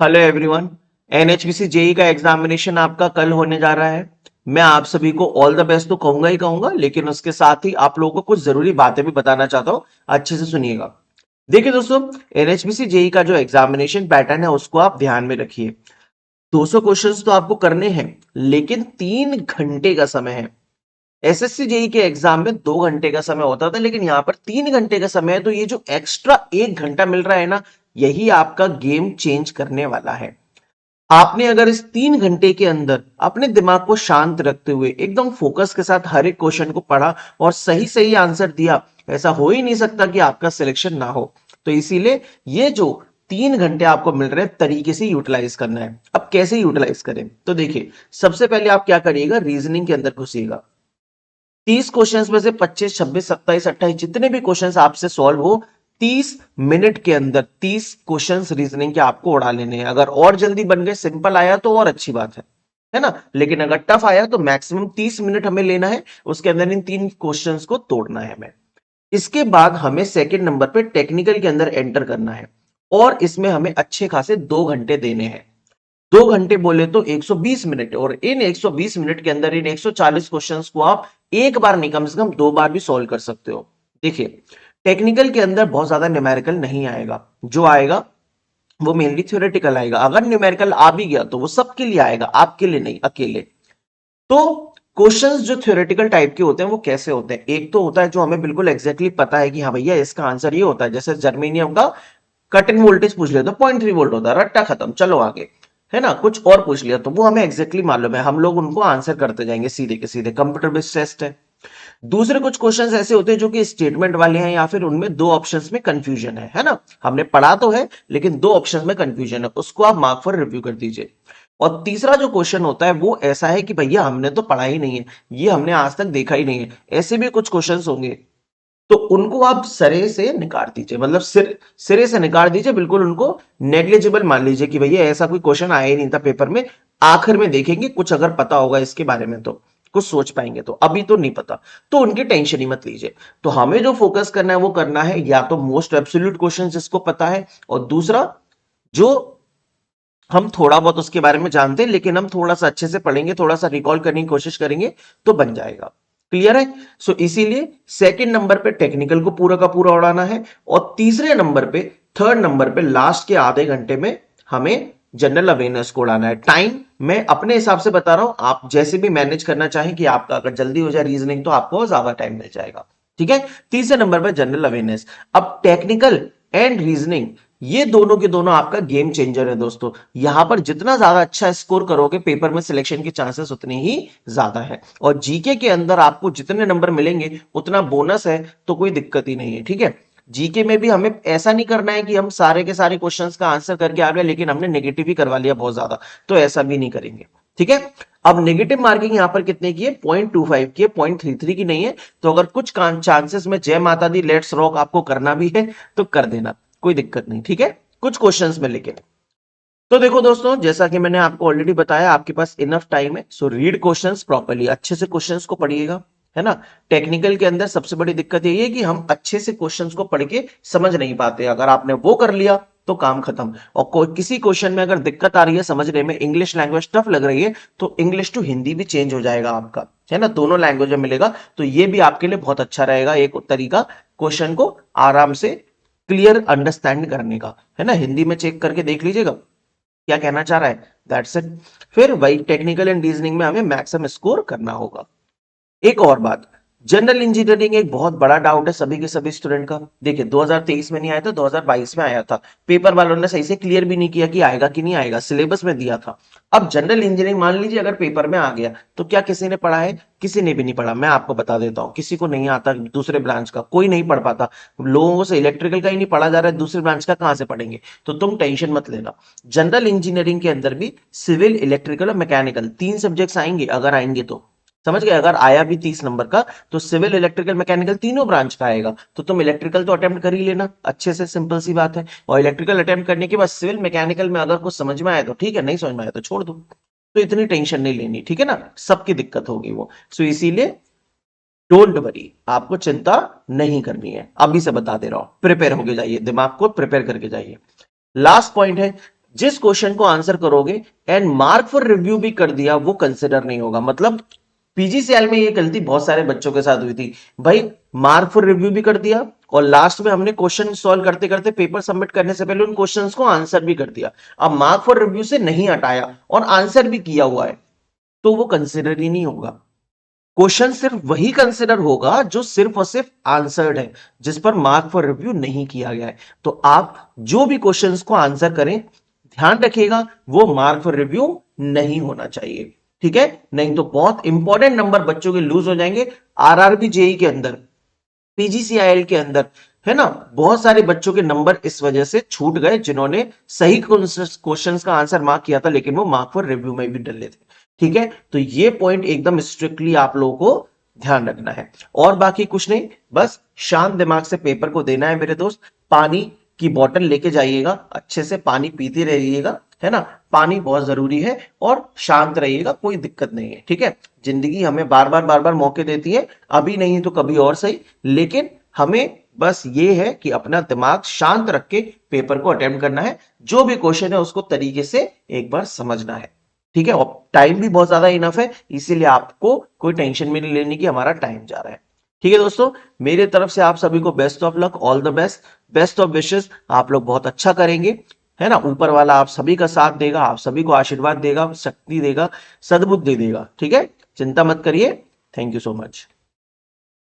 Hello everyone. NHPC JEE का examination आपका कल होने जा रहा है। मैं आप सभी को ऑल द बेस्ट तो कहूंगा ही कहूंगा, लेकिन उसके साथ ही आप लोगों को कुछ जरूरी बातें भी बताना चाहता हूं। अच्छे से सुनिएगा। देखिए दोस्तों, एनएचपीसी जेई का जो एग्जामिनेशन पैटर्न है उसको आप ध्यान में रखिए। 200 क्वेश्चंस तो आपको करने हैं, लेकिन 3 घंटे का समय है। एसएससी जेई के एग्जाम में 2 घंटे का समय होता था, लेकिन यहां पर 3 घंटे का समय है। तो ये जो एक्स्ट्रा 1 घंटा मिल रहा है ना, यही आपका गेम चेंज करने वाला है। आपने अगर इस 3 घंटे के अंदर अपने दिमाग को शांत रखते हुए एकदम फोकस के साथ हर एक क्वेश्चन को पढ़ा और सही सही आंसर दिया, ऐसा हो ही नहीं सकता कि आपका सिलेक्शन ना हो। तो इसीलिए ये जो 3 घंटे आपको मिल रहे हैं, तरीके से यूटिलाइज करना है। अब कैसे यूटिलाइज करें, तो देखिए, सबसे पहले आप क्या करिएगा, रीजनिंग के अंदर घुसिएगा। 30 क्वेश्चंस में से 25, 26, 27, 28 जितने भी क्वेश्चंस आपसे सॉल्व हो, 30 मिनट के अंदर 30 क्वेश्चंस रीजनिंग के आपको उड़ा लेने हैं। अगर और जल्दी बन गए, सिंपल आया तो और अच्छी बात है ना। लेकिन अगर टफ आया तो मैक्सिमम 30 मिनट हमें लेना है, उसके अंदर इन 3 क्वेश्चंस को तोड़ना है हमें। इसके बाद हमें सेकंड नंबर पे टेक्निकल के अंदर एंटर करना है, और इसमें हमें अच्छे खासे 2 घंटे देने हैं। 2 घंटे बोले तो 120 मिनट, और इन 120 मिनट के अंदर इन 140 क्वेश्चंस को आप एक बार नहीं, कम से कम 2 बार भी सॉल्व कर सकते हो। देखिए, टेक्निकल के अंदर बहुत ज्यादा न्यूमेरिकल नहीं आएगा। जो आएगा वो मेनली थ्योरेटिकल आएगा। अगर न्यूमेरिकल आ भी गया तो वो सबके लिए आएगा, आपके लिए नहीं, अकेले। तो क्वेश्चंस जो थ्योरेटिकल टाइप के होते हैं वो कैसे होते हैं, एक तो होता है जो हमें बिल्कुल एग्जैक्टली पता है कि हाँ भैया इसका आंसर ये होता है। जैसे जर्मेनियम का कट इन वोल्टेज पूछ लिया तो 0.3 वोल्ट होता है, रट्टा खत्म, चलो आगे। है ना, कुछ और पूछ लिया तो वो हमें एग्जैक्टली मालूम है, हम लोग उनको आंसर करते जाएंगे सीधे के सीधे। कंप्यूटर बेस्ड टेस्ट है। दूसरे कुछ क्वेश्चंस ऐसे होते हैं जो कि स्टेटमेंट वाले हैं, या फिर उनमें दो ऑप्शंस में कंफ्यूजन है ना। हमने पढ़ा तो है, लेकिन दो ऑप्शंस में कंफ्यूजन है, उसको आप मार्क फॉर रिव्यू कर दीजिए। और तीसरा जो क्वेश्चन होता है वो ऐसा है कि भैया हमने तो पढ़ा ही नहीं है, ये हमने आज तक देखा ही नहीं है। ऐसे भी कुछ क्वेश्चंस होंगे, तो उनको आप सिरे से निकाल दीजिए, मतलब सिरे से निकाल दीजिए, बिल्कुल उनको नेग्लिजिबल मान लीजिए कि भैया ऐसा कोई क्वेश्चन आया ही नहीं था पेपर में। आखिर में देखेंगे कुछ अगर पता होगा इसके बारे में तो कुछ सोच पाएंगे, तो अभी तो नहीं पता, तो उनकी टेंशन ही मत लीजिए। तो हमें जो फोकस करना है वो करना है या तो मोस्ट एब्सोल्यूट क्वेश्चन जिसको पता है, और दूसरा जो हम थोड़ा बहुत उसके बारे में जानते हैं, लेकिन हम थोड़ा सा अच्छे से पढ़ेंगे, थोड़ा सा रिकॉल करने की कोशिश करेंगे तो बन जाएगा। क्लियर है। सो इसीलिए सेकंड नंबर पे टेक्निकल को पूरा का पूरा उड़ाना है, और तीसरे नंबर पे, थर्ड नंबर पे लास्ट के आधे घंटे में हमें जनरल अवेयरनेस को उड़ाना है। टाइम मैं अपने हिसाब से बता रहा हूं, आप जैसे भी मैनेज करना चाहें कि आपका अगर जल्दी हो जाए रीजनिंग तो आपको ज्यादा टाइम मिल जाएगा। ठीक है। तीसरे नंबर पर जनरल अवेयरनेस। अब टेक्निकल एंड रीजनिंग, ये दोनों के दोनों आपका गेम चेंजर है दोस्तों। यहां पर जितना ज्यादा अच्छा स्कोर करोगे, पेपर में सिलेक्शन के चांसेस उतने ही ज्यादा है। और जीके के अंदर आपको जितने नंबर मिलेंगे उतना बोनस है, तो कोई दिक्कत ही नहीं है। ठीक है। जीके में भी हमें ऐसा नहीं करना है कि हम सारे के सारे क्वेश्चंस का आंसर करके आ गए लेकिन हमने नेगेटिव ही करवा लिया बहुत ज्यादा, तो ऐसा भी नहीं करेंगे। ठीक है। अब नेगेटिव मार्किंग यहां पर कितने की है, 0.25 की है, 0.33 की नहीं है। तो अगर कुछ चांसेस में जय माता दी लेट्स रॉक आपको करना भी है तो कर देना, कोई दिक्कत नहीं। ठीक है। कुछ क्वेश्चंस में लेके, तो देखो दोस्तों, जैसा कि मैंने आपको ऑलरेडी बताया, आपके पास इनफ टाइम है, सो रीड क्वेश्चंस प्रॉपर्ली, अच्छे से क्वेश्चंस को पढ़िएगा। है ना। टेक्निकल के अंदर सबसे बड़ी दिक्कत यही है कि हम अच्छे से क्वेश्चंस को पढ़ के समझ नहीं पाते। अगर आपने वो कर लिया तो काम खत्म। और कोई किसी क्वेश्चन में अगर दिक्कत आ रही है समझने में, इंग्लिश लैंग्वेज टफ लग रही है, तो इंग्लिश टू हिंदी भी चेंज हो जाएगा आपका। है ना, दोनों लैंग्वेज में मिलेगा, तो ये भी आपके लिए बहुत अच्छा रहेगा, एक तरीका क्वेश्चन को आराम से क्लियर अंडरस्टैंड करने का। है ना, हिंदी में चेक करके देख लीजिएगा क्या कहना चाह रहा है, दैट्स इट। फिर वही टेक्निकल एंड रीजनिंग में हमें मैक्सिमम स्कोर करना होगा। एक और बात, जनरल इंजीनियरिंग एक बहुत बड़ा डाउट है सभी के सभी स्टूडेंट का। देखिए, 2023 में नहीं आया था, 2022 में आया था। पेपर वालों ने सही से क्लियर भी नहीं किया कि आएगा कि नहीं आएगा, सिलेबस में दिया था। अब जनरल इंजीनियरिंग मान लीजिए अगर पेपर में आ गया, तो क्या किसी ने पढ़ा है, किसी ने भी नहीं पढ़ा। मैं आपको बता देता हूं, किसी को नहीं आता, दूसरे ब्रांच का कोई नहीं पढ़ पाता। लोगों से इलेक्ट्रिकल का ही नहीं पढ़ा जा रहा है, दूसरे ब्रांच का कहां से पढ़ेंगे। तो तुम टेंशन मत लेना। जनरल इंजीनियरिंग के अंदर भी सिविल, इलेक्ट्रिकल और मैकेनिकल 3 सब्जेक्ट्स आएंगे, अगर आएंगे तो। समझ गए, अगर आया भी 30 नंबर का, तो सिविल, इलेक्ट्रिकल, मैकेनिकल तीनों ब्रांच का आएगा। तो तुम इलेक्ट्रिकल तो अटेम्प्ट कर ही लेना अच्छे से, सिंपल सी बात है। और इलेक्ट्रिकल अटेम्प्ट करने के बाद सिविल, मैकेनिकल में अगर कुछ समझ में आया तो ठीक है, नहीं समझ में आया तो छोड़ दो। तो इतनी टेंशन नहीं लेनी, ठीक है ना, सबकी दिक्कत होगी वो। सो इसीलिए डोंट वरी, आपको चिंता नहीं करनी है, अभी से बता दे रहा हूं। प्रिपेयर होके जाइए, दिमाग को प्रिपेयर करके जाइए। लास्ट पॉइंट है, जिस क्वेश्चन को आंसर करोगे एंड मार्क फॉर रिव्यू भी कर दिया वो कंसिडर नहीं होगा। मतलब पीजीसीएल में ये गलती बहुत सारे बच्चों के साथ हुई थी भाई, मार्क फॉर रिव्यू भी कर दिया और लास्ट में हमने क्वेश्चन सॉल्व करते करते पेपर सबमिट करने से पहले उन क्वेश्चंस को आंसर भी कर दिया। अब मार्क फॉर रिव्यू से नहीं हटाया और आंसर भी किया हुआ है तो वो कंसिडर ही नहीं होगा। क्वेश्चन सिर्फ वही कंसिडर होगा जो सिर्फ और सिर्फ आंसर्ड है, जिस पर मार्क फॉर रिव्यू नहीं किया गया है। तो आप जो भी क्वेश्चंस को आंसर करें ध्यान रखिएगा वो मार्क फॉर रिव्यू नहीं होना चाहिए, ठीक है? नहीं तो बहुत इंपॉर्टेंट नंबर बच्चों के लूज हो जाएंगे। आरआरबी जेई के अंदर, पीजीसीआईएल के अंदर, है ना, बहुत सारे बच्चों के नंबर इस वजह से छूट गए जिन्होंने सही क्वेश्चंस का आंसर मार्क किया था लेकिन वो मार्क फॉर रिव्यू में भी डले थे, ठीक है? तो ये पॉइंट एकदम स्ट्रिक्टली आप लोगों को ध्यान रखना है और बाकी कुछ नहीं, बस शांत दिमाग से पेपर को देना है मेरे दोस्त। पानी की बोतल लेके जाइएगा, अच्छे से पानी पीते रहिएगा, है ना, पानी बहुत जरूरी है और शांत रहिएगा, कोई दिक्कत नहीं है, ठीक है? जिंदगी हमें बार बार मौके देती है, अभी नहीं तो कभी और सही, लेकिन हमें बस ये है कि अपना दिमाग शांत रख के पेपर को अटेम्प्ट करना है, जो भी क्वेश्चन है उसको तरीके से एक बार समझना है, ठीक है? और टाइम भी बहुत ज्यादा इनफ है, इसीलिए आपको कोई टेंशन भी नहीं लेने की, हमारा टाइम जा रहा है, ठीक है दोस्तों? मेरे तरफ से आप सभी को best of luck, all the best, best of wishes. आप लोग बहुत अच्छा करेंगे, है ना? ऊपर वाला आप सभी का साथ देगा, आप सभी को आशीर्वाद देगा, शक्ति देगा, सद्बुद्धि देगा, ठीक है? चिंता मत करिए। Thank you so much.